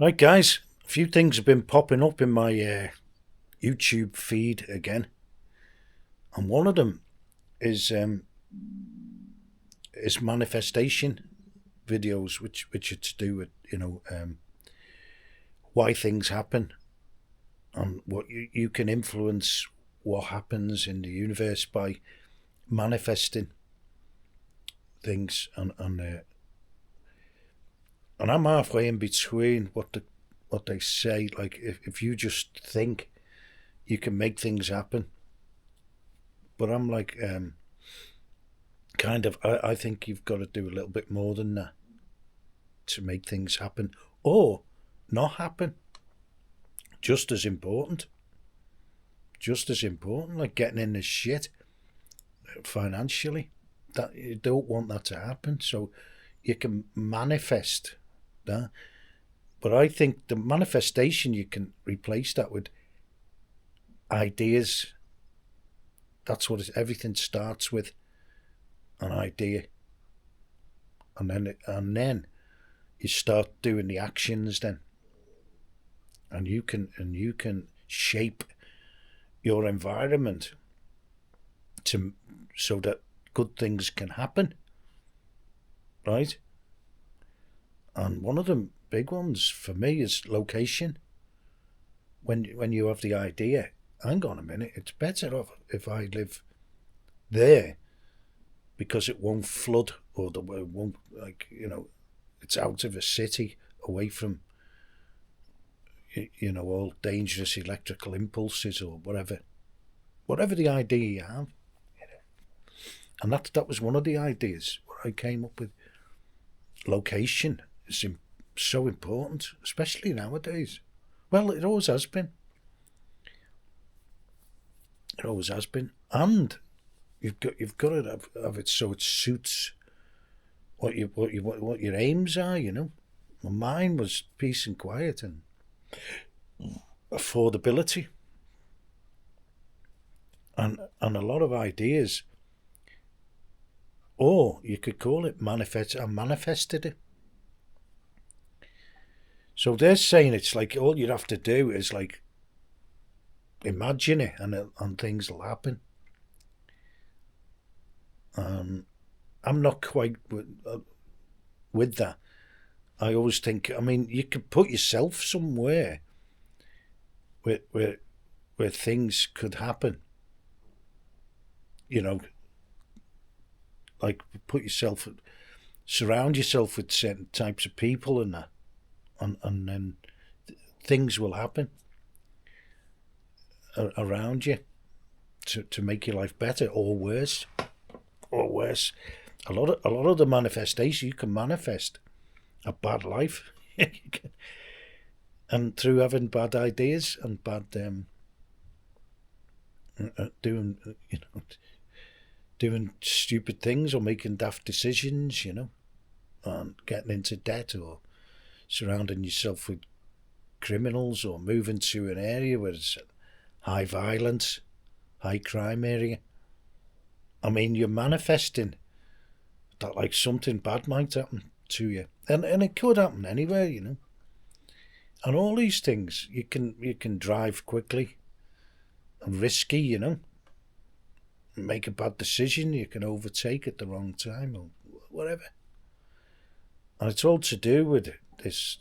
Right, guys, a few things have been popping up in my YouTube feed again, and one of them is manifestation videos, which are to do with why things happen and what you can influence what happens in the universe by manifesting things, and I'm halfway in between what they say. Like if you just think you can make things happen, but I'm like kind of I think you've got to do a little bit more than that to make things happen or not happen. Just as important. Just as important, like getting in the shit financially. That you don't want that to happen. So you can manifest that. But I think the manifestation, you can replace that with ideas. That's what everything starts with, an idea. And then you start doing the actions then. And you can shape your environment so that good things can happen, right? And one of the big ones for me is location. When you have the idea, hang on a minute, it's better off if I live there because it won't flood, or it won't, it's out of a city, away from all dangerous electrical impulses or whatever the idea you have. And that was one of the ideas where I came up with. Location is so important, especially nowadays. Well, it always has been. It always has been, and you've got to have it so it suits what your aims are. Well, mine was peace and quiet and affordability, and a lot of ideas. Or you could call it manifest. I manifested it. So they're saying it's like all you have to do is like imagine it, and things will happen. I'm not quite with that. I always think. I mean, you could put yourself somewhere where things could happen. Like surround yourself with certain types of people and that, and then things will happen around you to make your life better or worse. A lot of the manifestation, you can manifest a bad life, and through having bad ideas and bad doing stupid things or making daft decisions, and getting into debt or surrounding yourself with criminals or moving to an area where it's high violence, high crime area. I mean, you're manifesting that like something bad might happen to you, and it could happen anywhere, And all these things, you can drive quickly and risky, make a bad decision, you can overtake at the wrong time or whatever. And it's all to do with this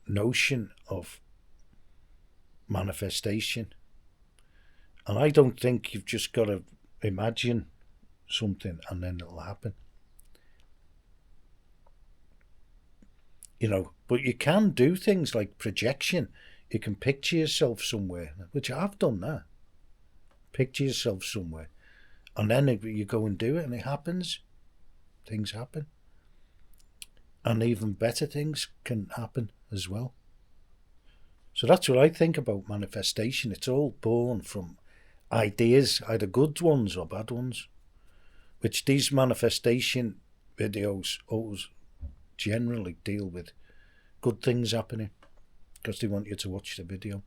notion of manifestation. And I don't think you've just got to imagine something and then it'll happen. But you can do things like projection. You can picture yourself somewhere, which I've done that. Picture yourself somewhere, and then you go and do it, and it happens. Things happen, and even better things can happen as well. So that's what I think about manifestation. It's all born from ideas, either good ones or bad ones, which these manifestation videos always generally deal with good things happening because they want you to watch the video.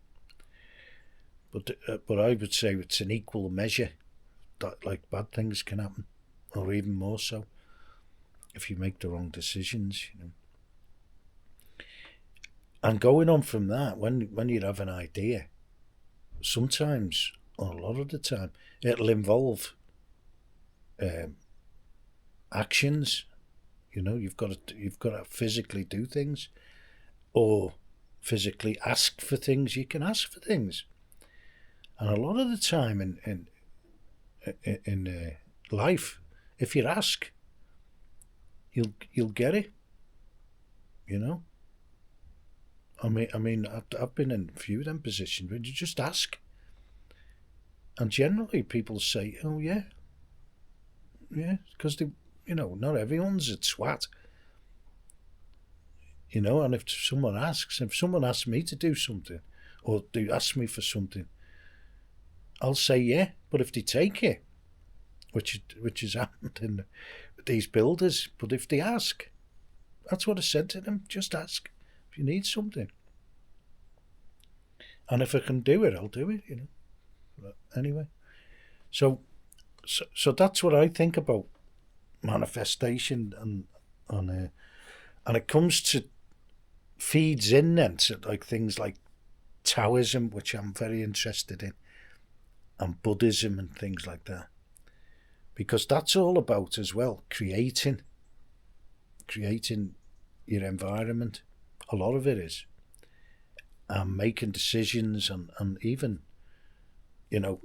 But I would say it's an equal measure that like bad things can happen, or even more so, if you make the wrong decisions. And going on from that, when you have an idea, sometimes, or a lot of the time, it'll involve um, actions. You've got to physically do things, or physically ask for things. You can ask for things, and a lot of the time in life, if you ask, you'll get it. I've been in a few of them positions where you just ask, and generally people say, "Oh yeah, yeah," because not everyone's a twat. And if someone asks me to do something, or they ask me for something, I'll say yeah. But if they take it, which has happened in these builders, but if they ask, that's what I said to them. Just ask if you need something, and if I can do it, I'll do it. But anyway, so that's what I think about manifestation, and it comes to feeds in then to like things like Taoism, which I'm very interested in, and Buddhism and things like that, because that's all about as well creating your environment. A lot of it is, and making decisions, and even the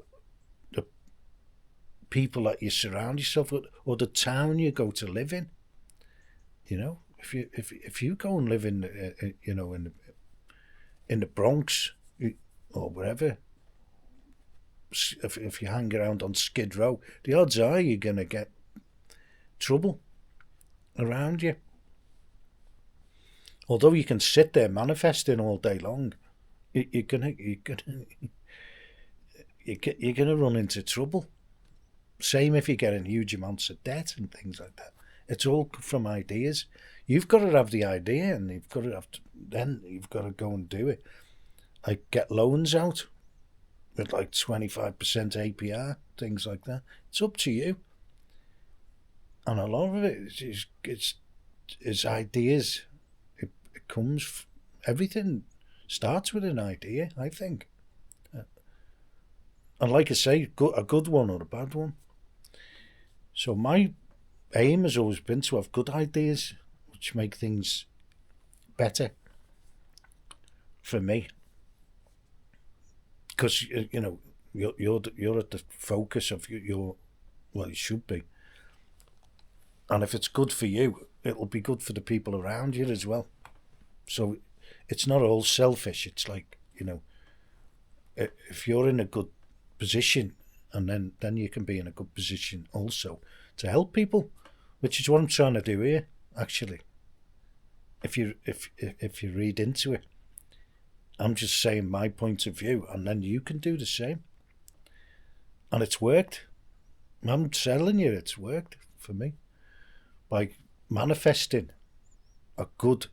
people that you surround yourself with, or the town you go to live in. If you go and live in in the Bronx or wherever, if you hang around on Skid Row, the odds are you're going to get trouble around you. Although you can sit there manifesting all day long, you're gonna run into trouble. Same if you're getting huge amounts of debt and things like that. It's all from ideas. You've got to have the idea, and then you've got to go and do it. Like get loans out with like 25% APR, things like that. It's up to you. And a lot of it is ideas. It comes. Everything starts with an idea, I think. And like I say, a good one or a bad one. So my aim has always been to have good ideas, which make things better for me. Because you're at the focus of your well, you should be. And if it's good for you, it'll be good for the people around you as well. So it's not all selfish. It's like if you're in a good position, and then you can be in a good position also to help people, which is what I'm trying to do here, actually. If you read into it, I'm just saying my point of view, and then you can do the same. And it's worked. I'm telling you, it's worked for me. By manifesting a good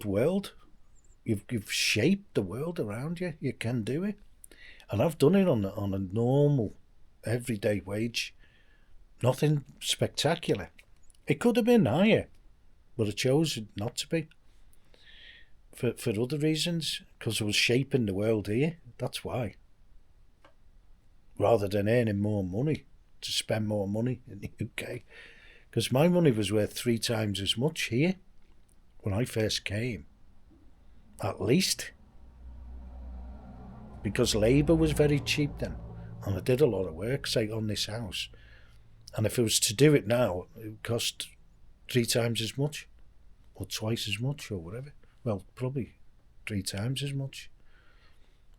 world, you've shaped the world around you. You can do it, and I've done it on a normal, everyday wage. Nothing spectacular. It could have been higher, but I chose not to be. For other reasons, because I was shaping the world here. That's why. Rather than earning more money, to spend more money in the UK. Because my money was worth 3 times as much here when I first came. At least. Because labour was very cheap then. And I did a lot of work, say, on this house. And if I was to do it now, it would cost 3 times as much. Or twice as much, or whatever. Well, probably 3 times as much.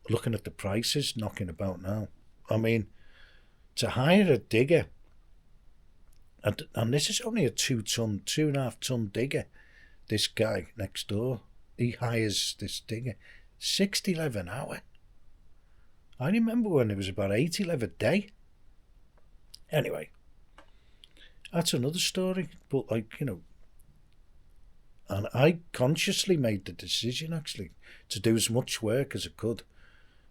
Looking at the prices knocking about now. I mean, to hire a digger, and this is only a 2.5 ton digger. This guy next door, he hires this digger, 60 lev an hour. I remember when it was about 80 lev a day. Anyway, that's another story. But and I consciously made the decision actually to do as much work as I could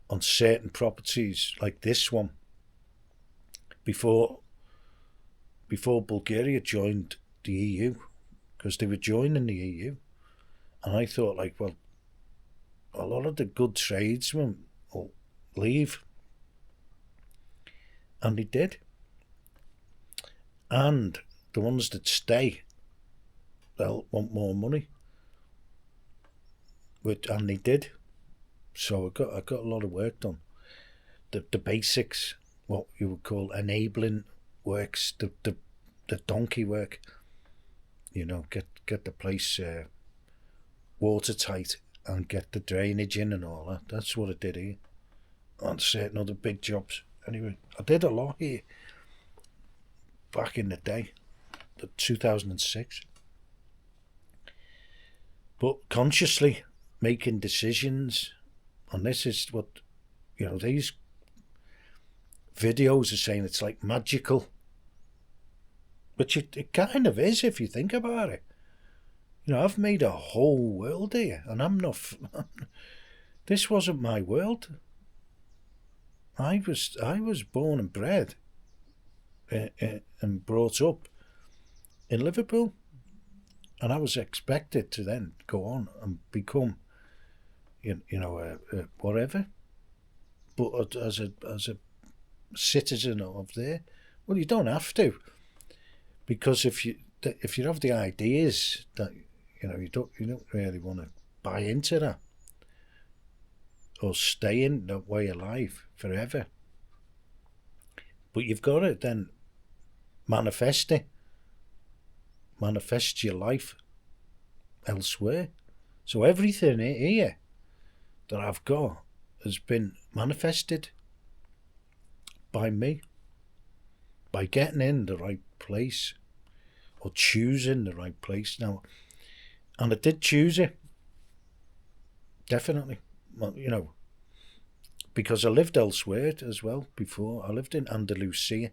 on certain properties like this one before Bulgaria joined the EU, because they were joining the EU, And I thought, like, well, a lot of the good tradesmen will leave. And they did. And the ones that stay, they'll want more money. And they did. So I got a lot of work done. The basics, what you would call enabling works, the donkey work. You know, get the place watertight and get the drainage in and all that. That's what I did here. And certain other big jobs. Anyway, I did a lot here back in the day, 2006. But consciously making decisions, and this is what, you know, these videos are saying it's like magical. But it kind of is if you think about it. You know, I've made a whole world here, and I'm not. This wasn't my world. I was born and bred and brought up in Liverpool, and I was expected to then go on and become, whatever. But as a citizen of there, well, you don't have to, because if you have the ideas that you don't really want to buy into that or stay in that way of life forever. But you've got to then manifest your life elsewhere. So everything here that I've got has been manifested by me, by getting in the right place or choosing the right place now. And I did choose it, definitely. Well, you know, because I lived elsewhere as well before. I lived in Andalusia.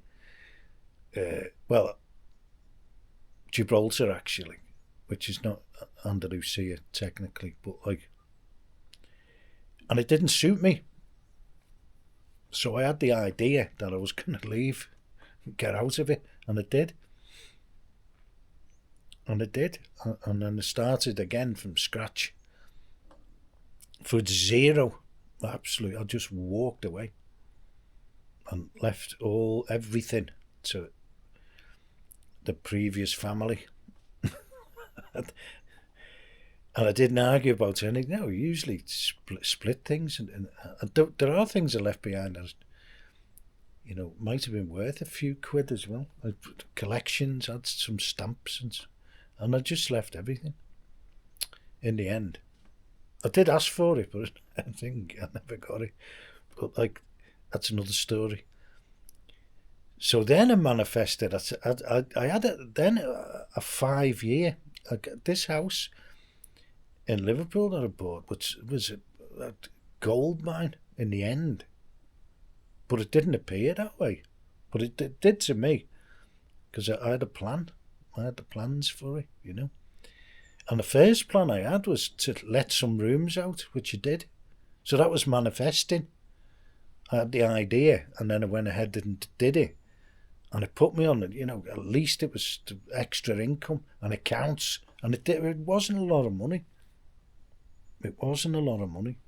Gibraltar actually, which is not Andalusia technically, but like, and it didn't suit me. So I had the idea that I was going to leave, get out of it, and I did. And then I started again from scratch. For zero, absolutely, I just walked away and left everything to the previous family. And I didn't argue about anything. No, usually split things, and there are things I left behind that, you know, might have been worth a few quid as well. Collections, had some stamps, and I just left everything. In the end, I did ask for it, but I think I never got it. But like, that's another story. So then I manifested. I had a 5 year. This house in Liverpool that I bought, which was a gold mine in the end. But it didn't appear that way. But it did to me, because I had a plan. I had the plans for it, you know. And the first plan I had was to let some rooms out, which I did. So that was manifesting. I had the idea, and then I went ahead and did it. And it put me on, you know, at least it was extra income and accounts. And it wasn't a lot of money. It wasn't a lot of money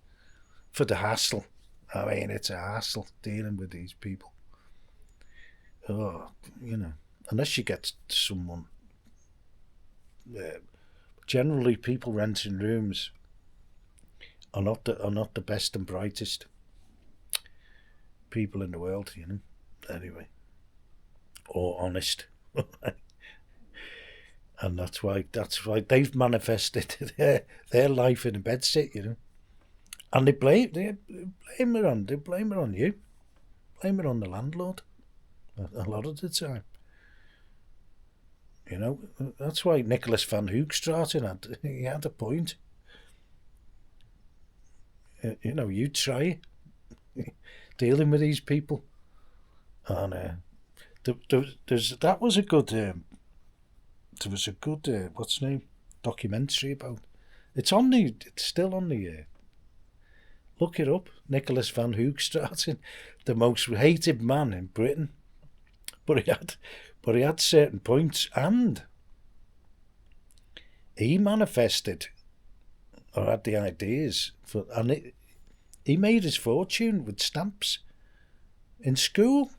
for the hassle. I mean, it's a hassle dealing with these people. Oh, you know, unless you get someone. Generally, people renting rooms are not the best and brightest people in the world, you know. Anyway, or honest, and that's why they've manifested their life in a bedsit, you know. And they blame it on you, blame it on the landlord a lot of the time. You know, that's why Nicholas van Hoogstraten had a point. You know, you try dealing with these people, and that was a good. There was a good what's the name documentary about. It's still on the. Look it up, Nicholas van Hoogstraten, the most hated man in Britain, but he had certain points, and he manifested or had the ideas for, and he made his fortune with stamps in school.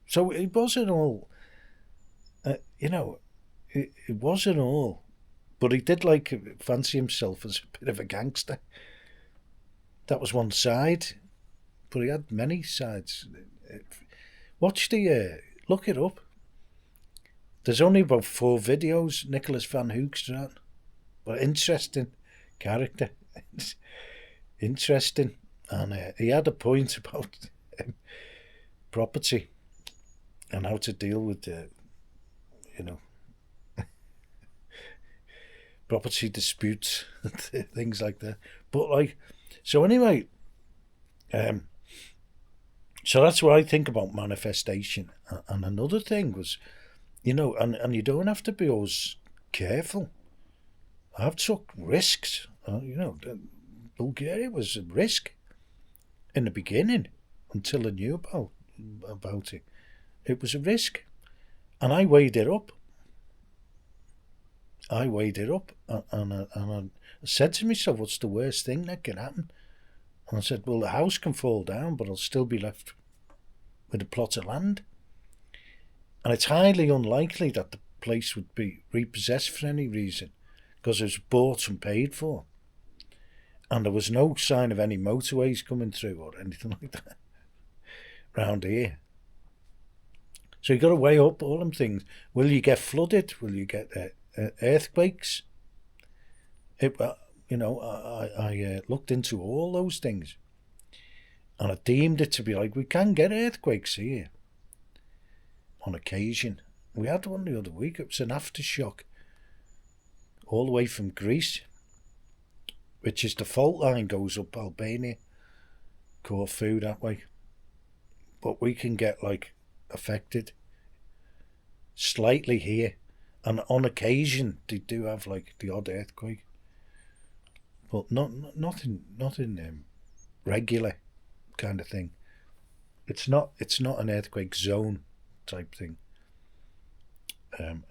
So it wasn't all, it wasn't all. But he did fancy himself as a bit of a gangster. That was one side, but he had many sides. Look it up. There's only about 4 videos, Nicholas Van Hoogstraat, but interesting character. Interesting. And he had a point about property and how to deal with property disputes, things like that. But so anyway, so that's what I think about manifestation. And another thing was, and you don't have to be always careful. I've took risks. Bulgaria was a risk in the beginning until I knew about it. It was a risk, and I weighed it up. And I said to myself, what's the worst thing that can happen? And I said, well, the house can fall down, but I'll still be left with a plot of land. And it's highly unlikely that the place would be repossessed for any reason, because it was bought and paid for. And there was no sign of any motorways coming through or anything like that round here. So you've got to weigh up all them things. Will you get flooded? Will you get earthquakes? I looked into all those things, and I deemed it to be we can get earthquakes here on occasion. We had one the other week. It was an aftershock all the way from Greece, which is the fault line goes up Albania, Corfu that way. But we can get affected slightly here, and on occasion they do have the odd earthquake, but nothing regular kind of thing. It's not an earthquake zone type thing.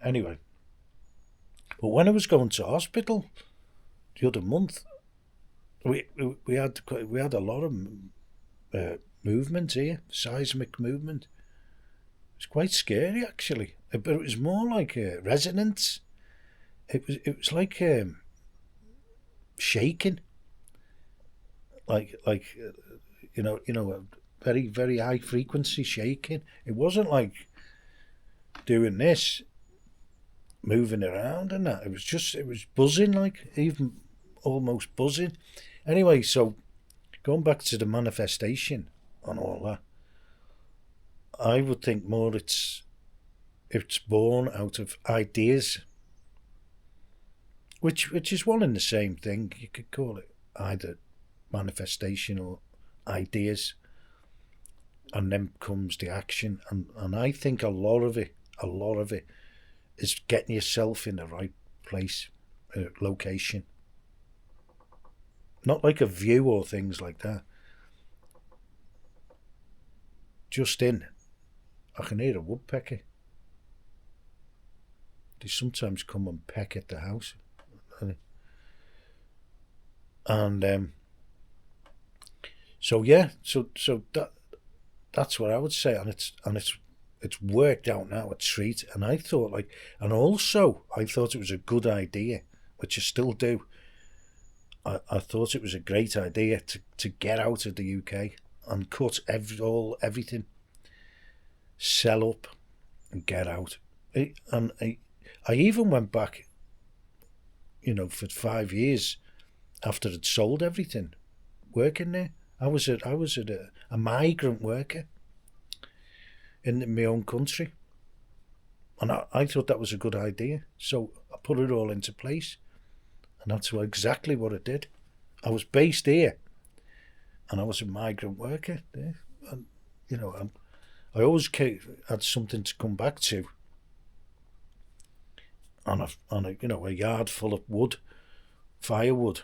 Anyway, but when I was going to hospital the other month, we had a lot of movement here, seismic movement. It's quite scary actually, but it was more like resonance. It was like shaking, a very, very high frequency shaking. It wasn't like doing this, moving around and that. It was buzzing, even almost buzzing. Anyway, so going back to the manifestation and all that, I would think more it's born out of ideas, which is one and the same thing. You could call it either manifestation or ideas, and then comes the action. And I think a lot of it is getting yourself in the right place, location. Not like a view or things like that. Just in. I can hear a woodpecker. They sometimes come and peck at the house. And so that's what I would say, and it's worked out now at Treat. And I thought and also I thought it was a good idea, which I still do. I thought it was a great idea to get out of the UK and cut everything, sell up and get out. And I even went back, for 5 years after I'd sold everything, working there. I was a migrant worker in my own country, and I thought that was a good idea. So I put it all into place, and that's exactly what I did. I was based here, and I was a migrant worker there, and I always had something to come back to, and a yard full of wood, firewood,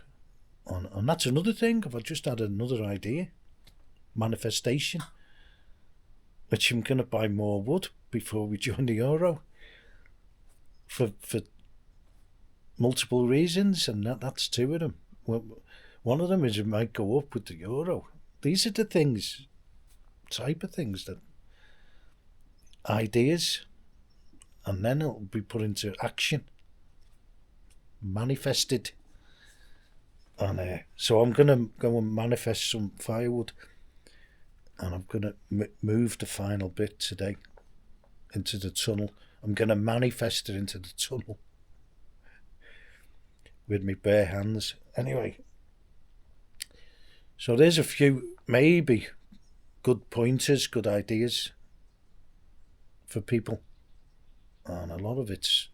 and that's another thing. I've just had another idea, manifestation, which I'm going to buy more wood before we join the Euro, for multiple reasons, and that's 2 of them. Well, one of them is it might go up with the euro. These are the things, type of things that ideas, and then it'll be put into action, manifested. And so I'm going to go and manifest some firewood, and I'm going to move the final bit today into the tunnel. I'm going to manifest it into the tunnel with my bare hands. Anyway, so there's a few maybe good pointers, good ideas for people, and a lot of it's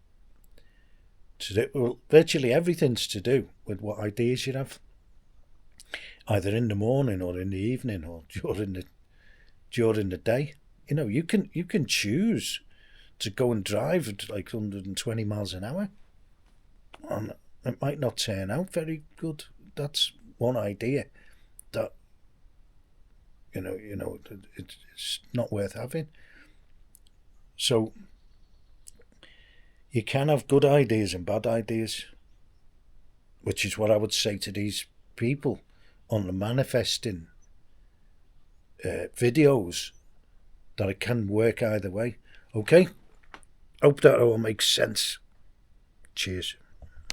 to do, well, virtually everything's to do with what ideas you have, either in the morning or in the evening or during the day. You know, you can choose to go and drive at like 120 miles an hour, and it might not turn out very good. That's one idea that it's not worth having. So you can have good ideas and bad ideas, which is what I would say to these people on the manifesting videos, that it can work either way. Okay? Hope that all makes sense. Cheers.